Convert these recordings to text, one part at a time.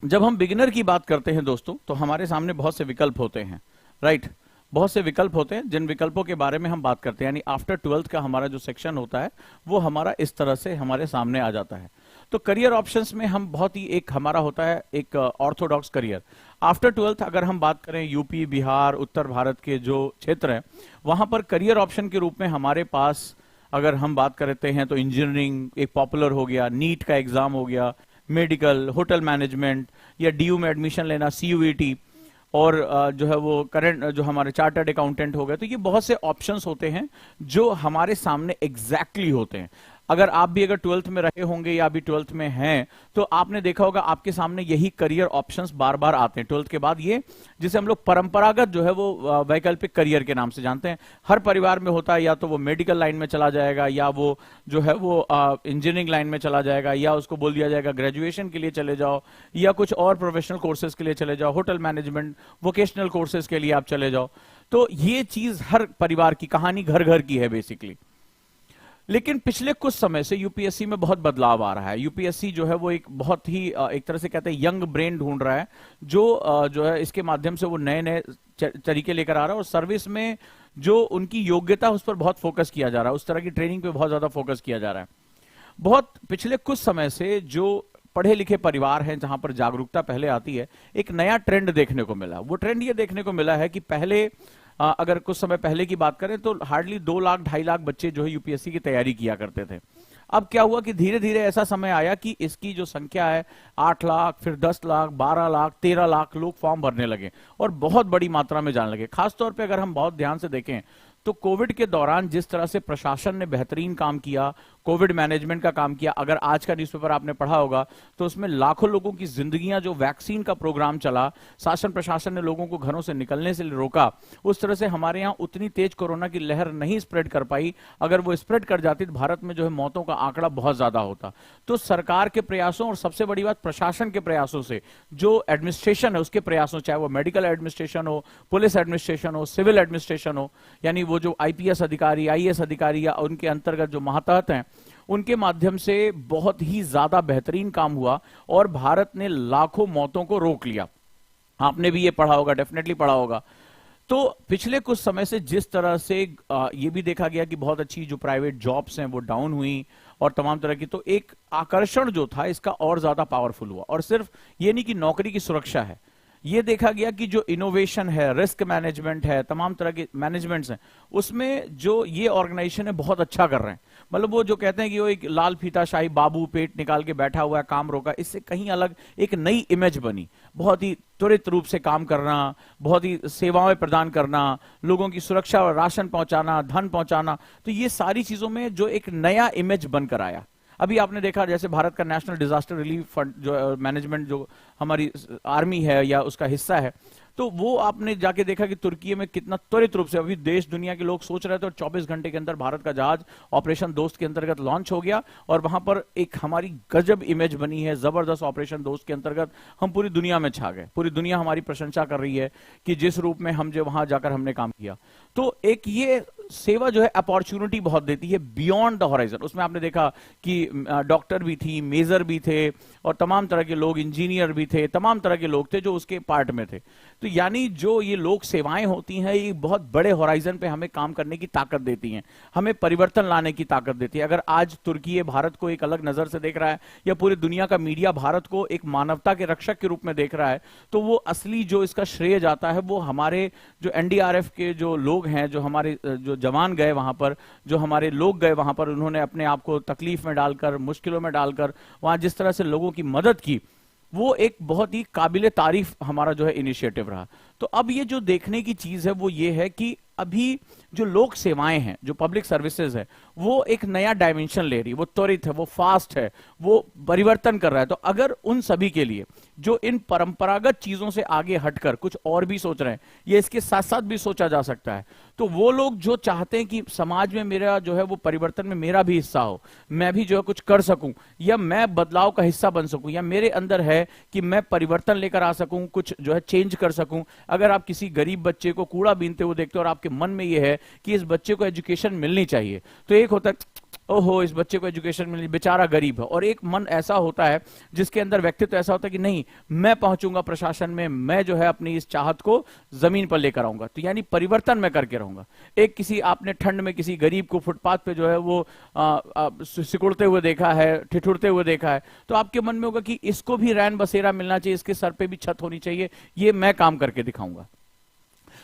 जब हम बिगिनर की बात करते हैं दोस्तों, तो हमारे सामने बहुत से विकल्प होते हैं, राइट। बहुत से विकल्प होते हैं जिन विकल्पों के बारे में हम बात करते हैं, यानी आफ्टर 12th का हमारा जो सेक्शन होता है वो हमारा इस तरह से हमारे सामने आ जाता है। तो करियर ऑप्शंस में हम बहुत ही एक हमारा होता है एक ऑर्थोडॉक्स करियर। आफ्टर 12th अगर हम बात करें यूपी, बिहार, उत्तर भारत के जो क्षेत्र हैं, वहां पर करियर ऑप्शन के रूप में हमारे पास अगर हम बात करते हैं तो इंजीनियरिंग एक पॉपुलर हो गया, नीट का एग्जाम हो गया, मेडिकल, होटल मैनेजमेंट या डीयू में एडमिशन लेना, सीयूईटी, और जो है वो करंट जो हमारे चार्टर्ड अकाउंटेंट हो गए। तो ये बहुत से ऑप्शंस होते हैं जो हमारे सामने एग्जैक्टली होते हैं। अगर आप भी अगर 12th में रहे होंगे या अभी 12th में हैं, तो आपने देखा होगा आपके सामने यही करियर ऑप्शंस बार बार आते हैं 12th के बाद। ये जिसे हम लोग परंपरागत जो है वो वैकल्पिक करियर के नाम से जानते हैं। हर परिवार में होता है, या तो वो मेडिकल लाइन में चला जाएगा, या वो जो है वो इंजीनियरिंग लाइन में चला जाएगा, या उसको बोल दिया जाएगा ग्रेजुएशन के लिए चले जाओ, या कुछ और प्रोफेशनल कोर्सेज के लिए चले जाओ, होटल मैनेजमेंट, वोकेशनल कोर्सेज के लिए आप चले जाओ। तो ये चीज हर परिवार की कहानी घर घर की है बेसिकली। लेकिन पिछले कुछ समय से यूपीएससी में बहुत बदलाव आ रहा है। यूपीएससी जो है वो एक बहुत ही एक तरह से कहते हैं यंग ब्रेन ढूंढ रहा है, जो है इसके माध्यम से वो नए नए तरीके लेकर आ रहा है, और सर्विस में जो उनकी योग्यता उस पर बहुत फोकस किया जा रहा है, उस तरह की ट्रेनिंग पे बहुत ज्यादा फोकस किया जा रहा है। बहुत पिछले कुछ समय से जो पढ़े लिखे परिवार हैं जहां पर जागरूकता पहले आती है, एक नया ट्रेंड देखने को मिला। वो ट्रेंड ये देखने को मिला है कि पहले अगर कुछ समय पहले की बात करें तो हार्डली 2 लाख 2.5 लाख बच्चे जो है यूपीएससी की तैयारी किया करते थे। अब क्या हुआ कि धीरे धीरे ऐसा समय आया कि इसकी जो संख्या है 8 लाख, फिर 10 लाख, 12 लाख, 13 लाख लोग फॉर्म भरने लगे और बहुत बड़ी मात्रा में जाने लगे। खासतौर पे अगर हम बहुत ध्यान से देखें तो कोविड के दौरान जिस तरह से प्रशासन ने बेहतरीन काम किया, कोविड मैनेजमेंट का काम किया, अगर आज का न्यूज़पेपर आपने पढ़ा होगा तो उसमें लाखों लोगों की जिंदगियां, जो वैक्सीन का प्रोग्राम चला, शासन प्रशासन ने लोगों को घरों से निकलने से रोका, उस तरह से हमारे यहां उतनी तेज कोरोना की लहर नहीं स्प्रेड कर पाई। अगर वो स्प्रेड कर जाती तो भारत में जो है मौतों का आंकड़ा बहुत ज्यादा होता। तो सरकार के प्रयासों और सबसे बड़ी बात प्रशासन के प्रयासों से, जो एडमिनिस्ट्रेशन है उसके प्रयासों, चाहे वो मेडिकल एडमिनिस्ट्रेशन हो, पुलिस एडमिनिस्ट्रेशन हो, सिविल एडमिनिस्ट्रेशन हो, यानी वो जो आईपीएस अधिकारी, आईएएस अधिकारी या उनके अंतर्गत जो महातहत हैं, उनके माध्यम से बहुत ही ज्यादा बेहतरीन काम हुआ और भारत ने लाखों मौतों को रोक लिया। आपने भी ये पढ़ा होगा, डेफिनेटली पढ़ा होगा। तो पिछले कुछ समय से जिस तरह से ये भी देखा गया कि बहुत अच्छी जो प्राइवेट जॉब्स हैं वो डाउन हुई और तमाम तरह की, तो एक आकर्षण जो था इसका और ज्यादा पावरफुल हुआ। और सिर्फ ये नहीं कि नौकरी की सुरक्षा है, ये देखा गया कि जो इनोवेशन है, रिस्क मैनेजमेंट है, तमाम तरह के मैनेजमेंट्स हैं, उसमें जो ये ऑर्गेनाइजेशन है बहुत अच्छा कर रहे हैं। मतलब वो जो कहते हैं कि वो एक लाल फीता शाही बाबू पेट निकाल के बैठा हुआ है, काम रोका, इससे कहीं अलग एक नई इमेज बनी। बहुत ही त्वरित रूप से काम करना, बहुत ही सेवाएं प्रदान करना, लोगों की सुरक्षा और राशन पहुंचाना, धन पहुंचाना, तो ये सारी चीजों में जो एक नया इमेज बनकर आया। अभी आपने देखा जैसे भारत का नेशनल डिजास्टर रिलीफ फंड जो मैनेजमेंट जो हमारी आर्मी है या उसका हिस्सा है, तो वो आपने जाके देखा कि तुर्की में कितना त्वरित रूप से अभी देश दुनिया के लोग सोच रहे थे और 24 घंटे के अंदर भारत का जहाज ऑपरेशन दोस्त के अंतर्गत लॉन्च हो गया और वहां पर एक हमारी गजब इमेज बनी है। जबरदस्त ऑपरेशन दोस्त के अंतर्गत हम पूरी दुनिया में छा गए, पूरी दुनिया हमारी प्रशंसा कर रही है कि जिस रूप में हम जो वहां जाकर हमने काम किया। तो एक ये सेवा जो है अपॉर्चुनिटी बहुत देती है बियॉन्ड द हॉराइजन। उसमें आपने देखा कि डॉक्टर भी थी, मेजर भी थे और तमाम तरह के लोग, इंजीनियर भी थे, तमाम तरह के लोग थे जो उसके पार्ट में थे। तो यानी जो ये लोक सेवाएं होती हैं ये बहुत बड़े होराइजन पे हमें काम करने की ताकत देती हैं, हमें परिवर्तन लाने की ताकत देती है। अगर आज तुर्की भारत को एक अलग नजर से देख रहा है या पूरी दुनिया का मीडिया भारत को एक मानवता के रक्षक के रूप में देख रहा है, तो वो असली जो इसका श्रेय जाता है वो हमारे जो एनडीआरएफ के जो लोग हैं, जो हमारे जो जवान गए वहां पर, जो हमारे लोग गए वहां पर, उन्होंने अपने आप को तकलीफ में डालकर, मुश्किलों में डालकर वहां जिस तरह से लोगों की मदद की, वो एक बहुत ही काबिले तारीफ हमारा जो है इनिशिएटिव रहा। तो अब ये जो देखने की चीज है वो ये है कि अभी जो लोक सेवाएं हैं, जो पब्लिक सर्विसेज है, वो एक नया डायमेंशन ले रही है, वो त्वरित है, वो फास्ट है, वो परिवर्तन कर रहा है। तो अगर उन सभी के लिए जो इन परंपरागत चीजों से आगे हटकर कुछ और भी सोच रहे हैं, ये इसके साथ साथ भी सोचा जा सकता है, तो वो लोग जो चाहते हैं कि समाज में मेरा जो है वो परिवर्तन में मेरा भी हिस्सा हो, मैं भी जो है कुछ कर सकूं, या मैं बदलाव का हिस्सा बन सकूं, या मेरे अंदर है कि मैं परिवर्तन लेकर आ सकूं, कुछ जो है चेंज कर सकूं। अगर आप किसी गरीब बच्चे को कूड़ा बीनते हुए देखते हो और आपके मन में यह है कि इस बच्चे को एजुकेशन मिलनी चाहिए, तो एक होता है ओहो इस बच्चे को एजुकेशन मिली, बेचारा गरीब है। और एक मन ऐसा होता है जिसके अंदर व्यक्तित्व ऐसा होता है कि नहीं, मैं पहुंचूंगा प्रशासन में, मैं जो है अपनी इस चाहत को जमीन पर लेकर आऊंगा, तो यानी परिवर्तन मैं करके रहूंगा। एक किसी आपने ठंड में किसी गरीब को फुटपाथ पे जो है वो सिकुड़ते हुए देखा है, ठिठुरते हुए देखा है, तो आपके मन में होगा कि इसको भी रैन बसेरा मिलना चाहिए, इसके सर पे भी छत होनी चाहिए, ये मैं काम करके दिखाऊंगा।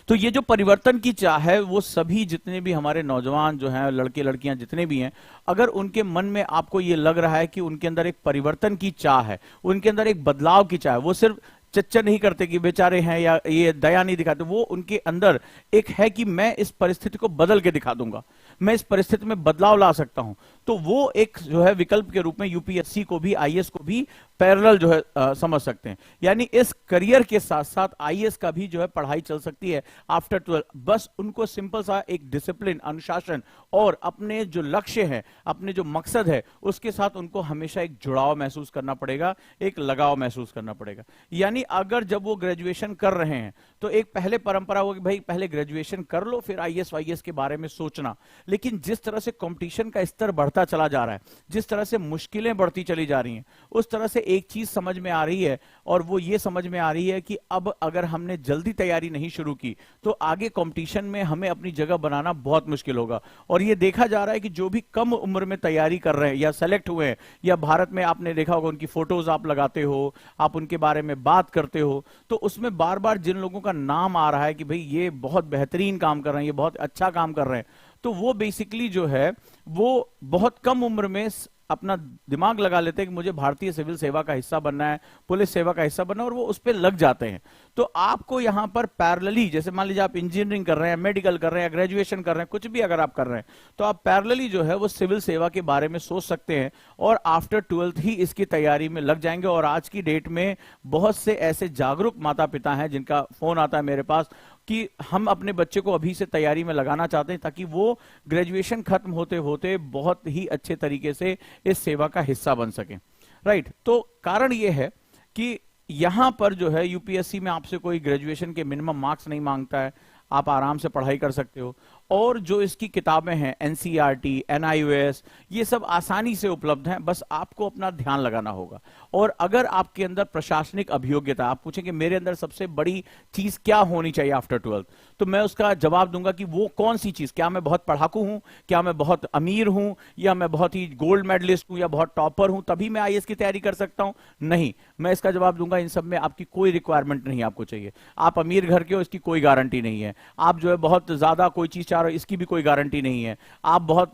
तो ये जो परिवर्तन की चाह है, वो सभी जितने भी हमारे नौजवान जो हैं, लड़के लड़कियां जितने भी हैं, अगर उनके मन में आपको ये लग रहा है कि उनके अंदर एक परिवर्तन की चाह है, उनके अंदर एक बदलाव की चाह है, वो सिर्फ चच्चा नहीं करते कि बेचारे हैं या ये दया नहीं दिखाते, वो उनके अंदर एक है कि मैं इस परिस्थिति को बदल के दिखा दूंगा, मैं इस परिस्थिति में बदलाव ला सकता हूं, तो वो एक जो है विकल्प के रूप में यूपीएससी को भी, आईएएस को भी पैरेलल जो है समझ सकते हैं। यानी इस करियर के साथ साथ आईएएस का भी जो है पढ़ाई चल सकती है आफ्टर 12। बस उनको सिंपल सा एक डिसिप्लिन, अनुशासन और अपने जो लक्ष्य है, अपने जो मकसद है, उसके साथ उनको हमेशा एक जुड़ाव महसूस करना पड़ेगा, एक लगाव महसूस करना पड़ेगा। यानी अगर जब वो ग्रेजुएशन कर रहे हैं तो एक पहले परंपरा होगी भाई पहले ग्रेजुएशन कर लो फिर आईएएस वाईएएस के बारे में सोचना। लेकिन जिस तरह से कंपटीशन का स्तर बढ़ता चला जा रहा है, जिस तरह से मुश्किलें बढ़ती चली जा रही हैं, उस तरह से एक चीज समझ में आ रही है, और वो ये समझ में आ रही है कि अब अगर हमने जल्दी तैयारी नहीं शुरू की तो आगे कंपटीशन में हमें अपनी जगह बनाना बहुत मुश्किल होगा। और ये देखा जा रहा है कि जो भी कम उम्र में तैयारी कर रहे हैं या सेलेक्ट हुए हैं, या भारत में आपने देखा होगा उनकी फोटोज आप लगाते हो, आप उनके बारे में बात करते हो, तो उसमें बार बार जिन लोगों का नाम आ रहा है कि भाई ये बहुत बेहतरीन काम कर रहे हैं, ये बहुत अच्छा काम कर रहे हैं, तो वो बेसिकली जो है वो बहुत कम उम्र में अपना दिमाग लगा लेते हैं कि मुझे भारतीय सिविल सेवा का हिस्सा बनना है, पुलिस सेवा का हिस्सा बनना है, और वो उस पर लग जाते हैं। तो आपको यहां पर पैरेलली, जैसे मान लीजिए आप इंजीनियरिंग कर रहे हैं, मेडिकल कर रहे हैं, ग्रेजुएशन कर रहे हैं, कुछ भी अगर आप कर रहे हैं, तो आप पैरेलली जो है वो सिविल सेवा के बारे में सोच सकते हैं और आफ्टर 12th ही इसकी तैयारी में लग जाएंगे। और आज की डेट में बहुत से ऐसे जागरूक माता पिता हैं जिनका फोन आता है मेरे पास कि हम अपने बच्चे को अभी से तैयारी में लगाना चाहते हैं ताकि वो ग्रेजुएशन खत्म होते होते बहुत ही अच्छे तरीके से इस सेवा का हिस्सा बन सके। राइट, तो कारण ये है कि यहां पर जो है यूपीएससी में आपसे कोई ग्रेजुएशन के मिनिमम मार्क्स नहीं मांगता है, आप आराम से पढ़ाई कर सकते हो, और जो इसकी किताबें हैं एनसीईआरटी, एनआईओएस, ये सब आसानी से उपलब्ध हैं, बस आपको अपना ध्यान लगाना होगा। और अगर आपके अंदर प्रशासनिक अभियोग्यता, आप पूछेंगे मेरे अंदर सबसे बड़ी चीज क्या होनी चाहिए आफ्टर 12th, तो मैं उसका जवाब दूंगा कि वो कौन सी चीज, क्या मैं बहुत पढ़ाकू हूं, क्या मैं बहुत अमीर हूं, या मैं बहुत ही गोल्ड मेडलिस्ट हूं, या बहुत टॉपर हूं, तभी मैं आईएएस की तैयारी कर सकता हूं? नहीं, मैं इसका जवाब दूंगा इन सब में आपकी कोई रिक्वायरमेंट नहीं आपको चाहिए। आप अमीर घर के हो इसकी कोई गारंटी नहीं है, आप जो है बहुत ज्यादा कोई चीज चाह रहे हो इसकी भी कोई गारंटी नहीं है, आप बहुत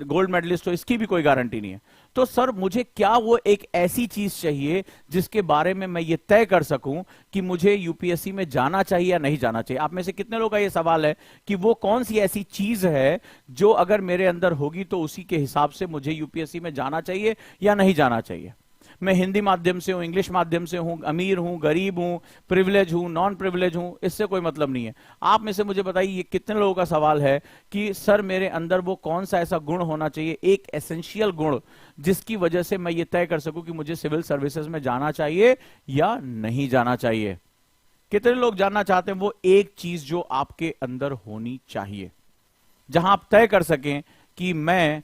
गोल्ड मेडलिस्ट हो इसकी भी कोई गारंटी नहीं है। तो सर मुझे क्या वो एक ऐसी चीज चाहिए जिसके बारे में मैं ये तय कर सकूं कि मुझे यूपीएससी में जाना चाहिए या नहीं जाना चाहिए? आप में से कितने लोगों का ये सवाल है कि वो कौन सी ऐसी चीज है जो अगर मेरे अंदर होगी तो उसी के हिसाब से मुझे यूपीएससी में जाना चाहिए या नहीं जाना चाहिए? मैं हिंदी माध्यम से हूं, इंग्लिश माध्यम से हूं, अमीर हूं, गरीब हूं, प्रिविलेज हूं, नॉन प्रिविलेज हूं, इससे कोई मतलब नहीं है। आप में से मुझे बताइए ये कितने लोगों का सवाल है कि सर मेरे अंदर वो कौन सा ऐसा गुण होना चाहिए, एक एसेंशियल गुण, जिसकी वजह से मैं ये तय कर सकूं कि मुझे सिविल सर्विसेज में जाना चाहिए या नहीं जाना चाहिए? कितने लोग जानना चाहते हैं वो एक चीज जो आपके अंदर होनी चाहिए, जहां आप तय कर सकें कि मैं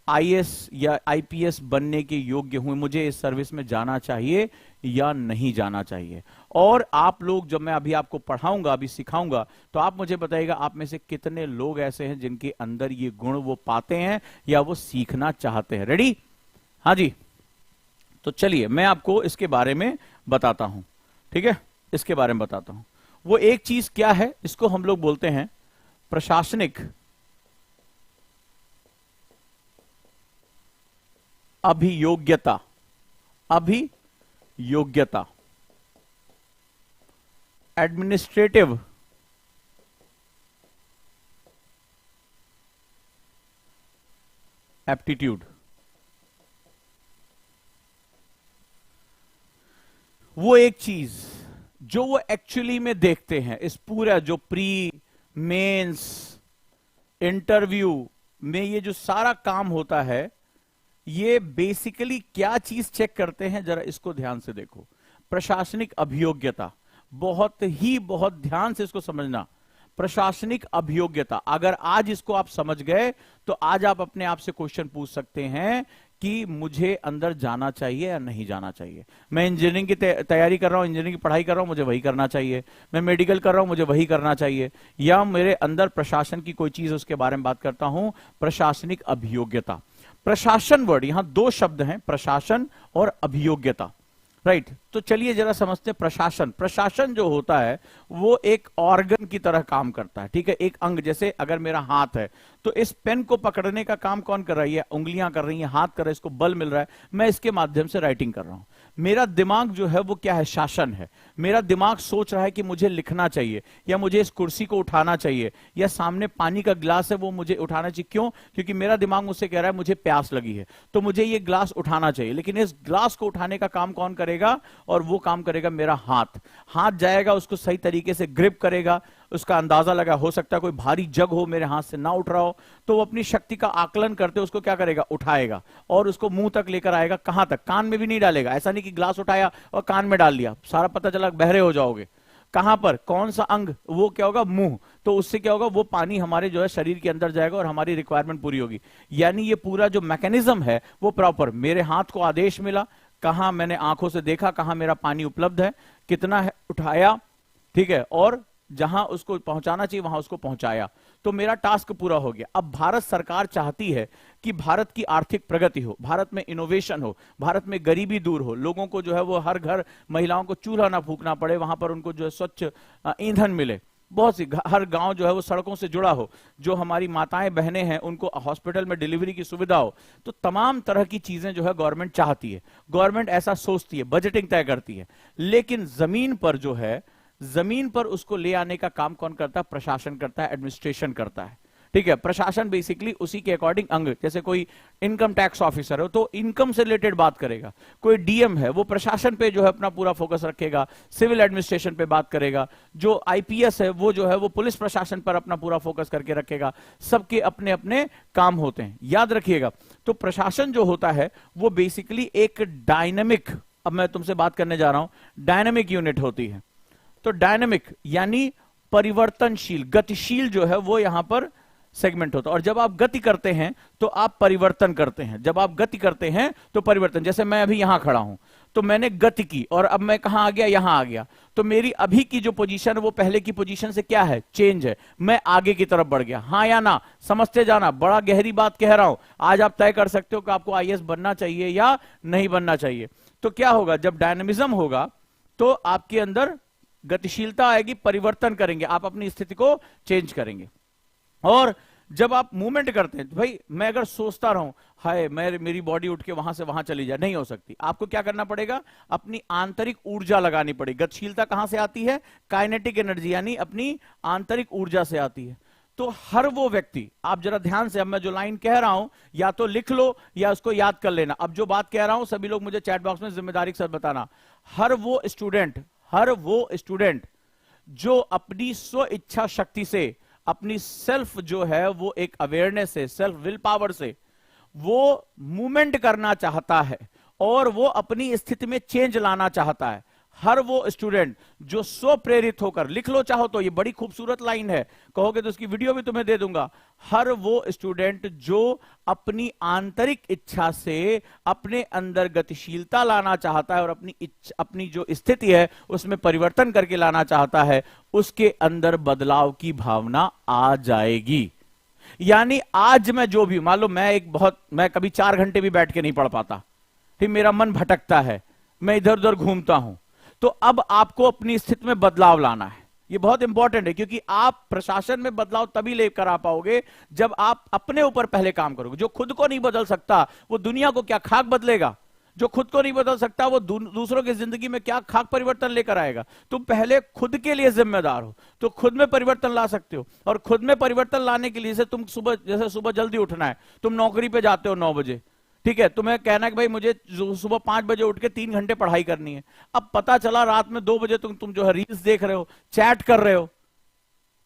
आईएएस या आईपीएस बनने के योग्य हूं, मुझे इस सर्विस में जाना चाहिए या नहीं जाना चाहिए? और आप लोग, जब मैं अभी आपको पढ़ाऊंगा, अभी सिखाऊंगा, तो आप मुझे बताइएगा आप में से कितने लोग ऐसे हैं जिनके अंदर ये गुण वो पाते हैं या वो सीखना चाहते हैं। रेडी? हाँ जी, तो चलिए मैं आपको इसके बारे में बताता हूं। ठीक है, इसके बारे में बताता हूं। वो एक चीज क्या है, इसको हम लोग बोलते हैं प्रशासनिक अभियोग्यता। अभियोग्यता, एडमिनिस्ट्रेटिव एप्टीट्यूड। वो एक चीज जो वो एक्चुअली में देखते हैं, इस पूरा जो प्री मेंस इंटरव्यू में ये जो सारा काम होता है, ये बेसिकली क्या चीज चेक करते हैं, जरा इसको ध्यान से देखो। प्रशासनिक अभियोग्यता, बहुत ध्यान से इसको समझना। प्रशासनिक अभियोग्यता। अगर आज इसको आप समझ गए तो आज आप अपने आप से क्वेश्चन पूछ सकते हैं कि मुझे अंदर जाना चाहिए या नहीं जाना चाहिए। मैं इंजीनियरिंग की तैयारी कर रहा हूं, इंजीनियरिंग की पढ़ाई कर रहा हूं, मुझे वही करना चाहिए। मैं मेडिकल कर रहा हूं, मुझे वही करना चाहिए। या मेरे अंदर प्रशासन की कोई चीज, उसके बारे में बात करता हूं, प्रशासनिक अभियोग्यता। प्रशासन वर्ड, यहां दो शब्द हैं, प्रशासन और अभियोग्यता, राइट। तो चलिए जरा समझते हैं प्रशासन। प्रशासन जो होता है वो एक ऑर्गन की तरह काम करता है, ठीक है, एक अंग। जैसे अगर मेरा हाथ है तो इस पेन को पकड़ने का काम कौन कर रही है? उंगलियां कर रही हैं, हाथ कर रहा है, इसको बल मिल रहा है, मैं इसके माध्यम से राइटिंग कर रहा हूं। मेरा दिमाग जो है वो क्या है? शासन है। मेरा दिमाग सोच रहा है कि मुझे लिखना चाहिए, या मुझे इस कुर्सी को उठाना चाहिए, या सामने पानी का ग्लास है वो मुझे उठाना चाहिए। क्यों? क्योंकि मेरा दिमाग मुझसे कह रहा है मुझे प्यास लगी है, तो मुझे ये ग्लास उठाना चाहिए। लेकिन इस ग्लास को उठाने का काम कौन करेगा? और वो काम करेगा मेरा हाथ। हाथ जाएगा, उसको सही तरीके से ग्रिप करेगा, उसका अंदाजा लगा। हो सकता है कोई भारी जग हो, मेरे हाथ से ना उठ रहा हो, तो वो अपनी शक्ति का आकलन करते उसको क्या करेगा? उठाएगा, और उसको मुंह तक लेकर आएगा। कहां तक? कान में भी नहीं डालेगा। ऐसा नहीं कि ग्लास उठाया और कान में डाल लिया, सारा पता चला बहरे हो जाओगे। कहां पर? कौन सा अंग? वो क्या होगा? मुंह। तो उससे क्या होगा? वो पानी हमारे जो है शरीर के अंदर जाएगा और हमारी रिक्वायरमेंट पूरी होगी। यानी ये पूरा जो मैकेनिज्म है वो प्रॉपर। मेरे हाथ को आदेश मिला, कहां मैंने आंखों से देखा, कहां मेरा पानी उपलब्ध है, कितना है, उठाया, ठीक है, और जहां उसको पहुंचाना चाहिए वहां उसको पहुंचाया, तो मेरा टास्क पूरा हो गया। अब भारत सरकार चाहती है कि भारत की आर्थिक प्रगति हो, भारत में इनोवेशन हो, भारत में गरीबी दूर हो, लोगों को जो है वो हर घर, महिलाओं को चूल्हा ना फूकना पड़े, वहां पर उनको जो है स्वच्छ ईंधन मिले, बहुत सी हर गांव जो है वो सड़कों से जुड़ा हो, जो हमारी माताएं बहनें हैं उनको हॉस्पिटल में डिलीवरी की सुविधा हो। तो तमाम तरह की चीजें जो है गवर्नमेंट चाहती है, गवर्नमेंट ऐसा सोचती है, बजटिंग तय करती है। लेकिन जमीन पर जो है, जमीन पर उसको ले आने का काम कौन करता है? प्रशासन करता है, एडमिनिस्ट्रेशन करता है, ठीक है। प्रशासन बेसिकली उसी के अकॉर्डिंग अंग, जैसे कोई इनकम टैक्स ऑफिसर हो तो इनकम से रिलेटेड बात करेगा, कोई डीएम है वो प्रशासन पे जो है अपना पूरा फोकस रखेगा, सिविल एडमिनिस्ट्रेशन पे बात करेगा, जो आईपीएस है वो जो है वो पुलिस प्रशासन पर अपना पूरा फोकस करके रखेगा। सबके अपने अपने काम होते हैं, याद रखिएगा। तो प्रशासन जो होता है वो बेसिकली एक डायनेमिक, अब मैं तुमसे बात करने जा रहा हूं, डायनेमिक यूनिट होती है। तो डायनेमिक यानी परिवर्तनशील, गतिशील जो है वो यहां पर सेगमेंट होता है। और जब आप गति करते हैं तो आप परिवर्तन करते हैं, जब आप गति करते हैं तो परिवर्तन। जैसे मैं अभी यहां खड़ा हूं तो मैंने गति की और अब मैं कहां आ गया? यहां आ गया। तो मेरी अभी की जो पोजीशन है वो पहले की पोजीशन से क्या है? चेंज है, मैं आगे की तरफ बढ़ गया। हाँ या ना? समझते जाना, बड़ा गहरी बात कह रहा हूं। आज आप तय कर सकते हो कि आपको आईएएस बनना चाहिए या नहीं बनना चाहिए। तो क्या होगा? जब डायनेमिज्म होगा तो आपके अंदर गतिशीलता आएगी, परिवर्तन करेंगे, आप अपनी स्थिति को चेंज करेंगे। और जब आप मूवमेंट करते हैं तो भाई मैं अगर सोचता रहूं हाय मेरी बॉडी उठ के वहां से वहां चली जाए, नहीं हो सकती। आपको क्या करना पड़ेगा? अपनी आंतरिक ऊर्जा लगानी पड़ेगी। गतिशीलता कहां से आती है? काइनेटिक एनर्जी, यानी अपनी आंतरिक ऊर्जा से आती है। तो हर वो व्यक्ति, आप जरा ध्यान से, अब मैं जो लाइन कह रहा हूं या तो लिख लो या उसको याद कर लेना। अब जो बात कह रहा हूं सभी लोग मुझे चैट बॉक्स में जिम्मेदारी के साथ बताना। हर वो स्टूडेंट जो अपनी स्व इच्छा शक्ति से, अपनी सेल्फ जो है वो एक अवेयरनेस से, सेल्फ विल पावर से वो मूवमेंट करना चाहता है और वो अपनी स्थिति में चेंज लाना चाहता है, हर वो स्टूडेंट जो स्व प्रेरित होकर, लिख लो चाहो तो, ये बड़ी खूबसूरत लाइन है, कहोगे तो उसकी वीडियो भी तुम्हें दे दूंगा। हर वो स्टूडेंट जो अपनी आंतरिक इच्छा से अपने अंदर गतिशीलता लाना चाहता है और अपनी जो स्थिति है उसमें परिवर्तन करके लाना चाहता है, उसके अंदर बदलाव की भावना आ जाएगी। यानी आज मैं जो भी, मान लो मैं कभी 4 घंटे भी बैठ के नहीं पढ़ पाता, फिर मेरा मन भटकता है, मैं इधर उधर घूमता हूं, तो अब आपको अपनी स्थिति में बदलाव लाना है। ये बहुत इंपॉर्टेंट है, क्योंकि आप प्रशासन में बदलाव तभी लेकर आ पाओगे जब आप अपने ऊपर पहले काम करोगे। जो खुद को नहीं बदल सकता वो दुनिया को क्या खाक बदलेगा? जो खुद को नहीं बदल सकता वो दूसरों की जिंदगी में क्या खाक परिवर्तन लेकर आएगा? तुम पहले खुद के लिए जिम्मेदार हो तो खुद में परिवर्तन ला सकते हो। और खुद में परिवर्तन लाने के लिए तुम सुबह जल्दी उठना है, तुम नौकरी पे जाते हो 9 बजे, ठीक है, तुम्हें कहना है कि भाई मुझे सुबह 5 बजे उठ के 3 घंटे पढ़ाई करनी है। अब पता चला रात में 2 बजे तुम जो है रील्स देख रहे हो, चैट कर रहे हो,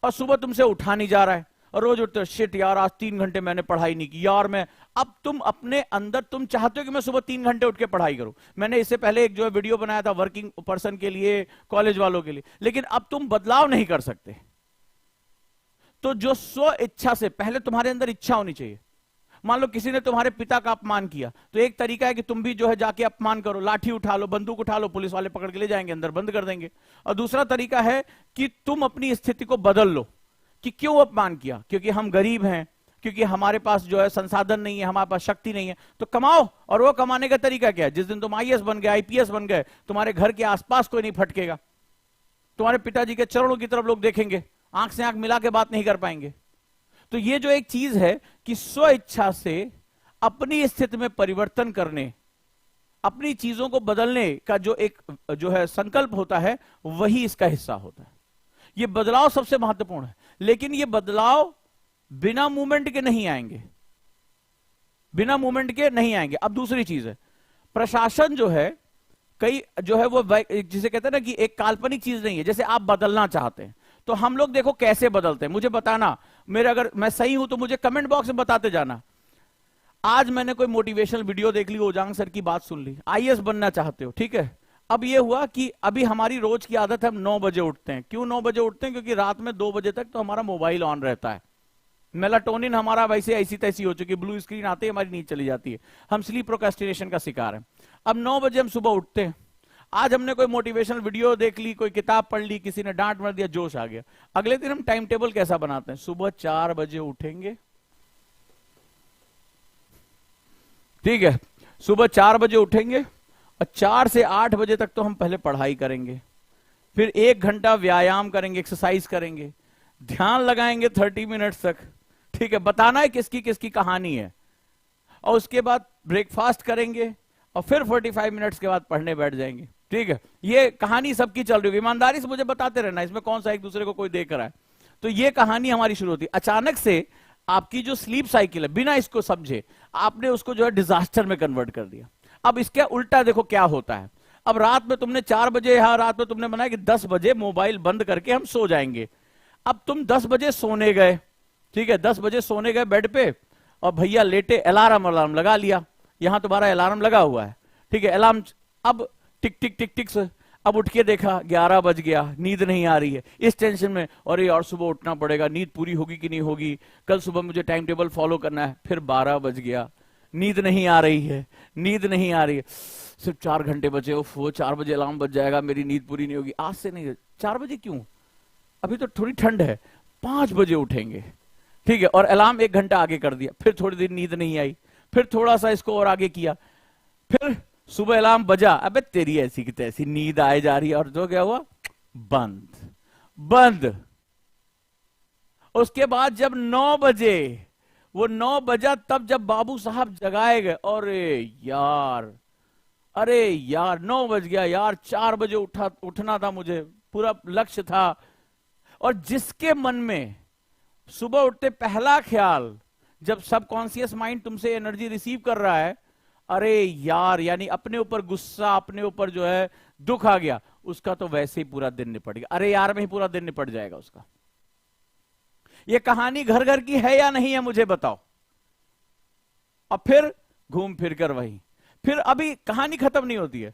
और सुबह तुमसे उठा नहीं जा रहा है, और रोज उठते हो, शिट यार आज 3 घंटे मैंने पढ़ाई नहीं की यार। मैं अब तुम अपने अंदर तुम चाहते हो कि मैं सुबह 3 घंटे उठ के पढ़ाई करूं। मैंने इससे पहले एक जो है वीडियो बनाया था वर्किंग पर्सन के लिए, कॉलेज वालों के लिए, लेकिन अब तुम बदलाव नहीं कर सकते। तो जो स्व इच्छा से, पहले तुम्हारे अंदर इच्छा होनी चाहिए। मान लो किसी ने तुम्हारे पिता का अपमान किया, तो एक तरीका है कि तुम भी जो है जाके अपमान करो, लाठी उठा लो, बंदूक उठा लो, पुलिस वाले पकड़ के ले जाएंगे, अंदर बंद कर देंगे। और दूसरा तरीका है कि तुम अपनी स्थिति को बदल लो कि क्यों अपमान किया, क्योंकि हम गरीब हैं, क्योंकि हमारे पास जो है संसाधन नहीं है, हमारे पास शक्ति नहीं है, तो कमाओ। और वो कमाने का तरीका क्या है? जिस दिन तुम आईएएस बन गए, आईपीएस बन गए, तुम्हारे घर के आसपास कोई नहीं फटकेगा, तुम्हारे पिताजी के चरणों की तरफ लोग देखेंगे, आंख से आंख मिला के बात नहीं कर पाएंगे। तो ये जो एक चीज है कि स्व इच्छा से अपनी स्थिति में परिवर्तन करने, अपनी चीजों को बदलने का जो एक जो है संकल्प होता है, वही इसका हिस्सा होता है। ये बदलाव सबसे महत्वपूर्ण है, लेकिन ये बदलाव बिना मूवमेंट के नहीं आएंगे, बिना मूवमेंट के नहीं आएंगे। अब दूसरी चीज है, प्रशासन जो है कई जो है वो जिसे कहते हैं ना कि एक काल्पनिक चीज नहीं है। जैसे आप बदलना चाहते हैं, तो हम लोग देखो कैसे बदलते हैं, मुझे बताना, मेरे अगर मैं सही हूं तो मुझे कमेंट बॉक्स में बताते जाना। आज मैंने कोई मोटिवेशनल वीडियो देख ली, ओजांग सर की बात सुन ली, आईएएस बनना चाहते हो, ठीक है। अब ये हुआ कि अभी हमारी रोज की आदत है, हम 9 बजे उठते हैं। क्यों 9 बजे उठते हैं? क्योंकि रात में 2 बजे तक तो हमारा मोबाइल ऑन रहता है, मेलाटोनिन हमारा वैसे ऐसी तैसी हो चुकी है, ब्लू स्क्रीन आते ही हमारी नींद चली जाती है, हम स्लीप प्रोक्रेस्टिनेशन का शिकार है। अब 9 बजे हम सुबह उठते हैं, आज हमने कोई मोटिवेशनल वीडियो देख ली, कोई किताब पढ़ ली, किसी ने डांट मार दिया, जोश आ गया। अगले दिन हम टाइम टेबल कैसा बनाते हैं? सुबह 4 बजे उठेंगे, ठीक है, सुबह 4 बजे उठेंगे और 4 से 8 बजे तक तो हम पहले पढ़ाई करेंगे, फिर 1 घंटा व्यायाम करेंगे, एक्सरसाइज करेंगे, ध्यान लगाएंगे 30 मिनट्स तक, ठीक है, बताना है किसकी किसकी कहानी है, और उसके बाद ब्रेकफास्ट करेंगे और फिर 45 मिनट्स के बाद पढ़ने बैठ जाएंगे, ठीक है। ये कहानी सबकी चल रही है, ईमानदारी से मुझे बताते रहना, इसमें कौन सा एक दूसरे को कोई देख रहा है। तो ये कहानी हमारी शुरू होती है। अचानक से आपकी जो स्लीप साइकिल है, बिना इसको समझे आपने उसको जो है डिजास्टर में कन्वर्ट कर दिया। अब इसके उल्टा देखो क्या होता है। अब रात में तुमने 4 बजे, हाँ रात में तुमने बनाया कि 10 बजे मोबाइल बंद करके हम सो जाएंगे। अब तुम 10 बजे सोने गए, ठीक है, 10 बजे सोने गए बेड पे, और भैया लेटे, अलार्म लगा लिया, यहां तुम्हारा अलार्म लगा हुआ है, ठीक है, अलार्म अब टिक टिक टिक टिक से, अब उठ के देखा 11 बज गया, नींद नहीं आ रही है, इस टेंशन में, अरे और सुबह उठना पड़ेगा, नींद पूरी होगी कि नहीं होगी, कल सुबह मुझे टाइम टेबल फॉलो करना है। फिर 12 बज गया, नींद नहीं आ रही है, नींद नहीं आ रही है, सिर्फ 4 घंटे बचे, वो 4 बजे अलार्म बज जाएगा, मेरी नींद पूरी नहीं होगी, आज से नहीं, 4 बजे क्यों, अभी तो थोड़ी ठंड है, 5 बजे उठेंगे, ठीक है, और अलार्म 1 घंटा आगे कर दिया, फिर थोड़ी देर नींद नहीं आई, फिर थोड़ा सा इसको और आगे किया, फिर सुबह अलार्म बजा, अबे तेरी ऐसी की तैसी नींद आए जा रही है, और जो क्या हुआ, बंद बंद। उसके बाद जब 9 बजे, वो 9 बजा, तब जब बाबू साहब जगाए गए, अरे यार 9 बज गया यार, 4 बजे उठना था मुझे, पूरा लक्ष्य था। और जिसके मन में सुबह उठते पहला ख्याल, जब सबकॉन्शियस माइंड तुमसे एनर्जी रिसीव कर रहा है, अरे यार, यानी अपने ऊपर गुस्सा, अपने ऊपर जो है दुख आ गया, उसका तो वैसे ही पूरा दिन निपट गया, अरे यार में ही पूरा दिन निपट जाएगा उसका। ये कहानी घर घर की है या नहीं है मुझे बताओ। और फिर घूम फिर कर वही, फिर अभी कहानी खत्म नहीं होती है।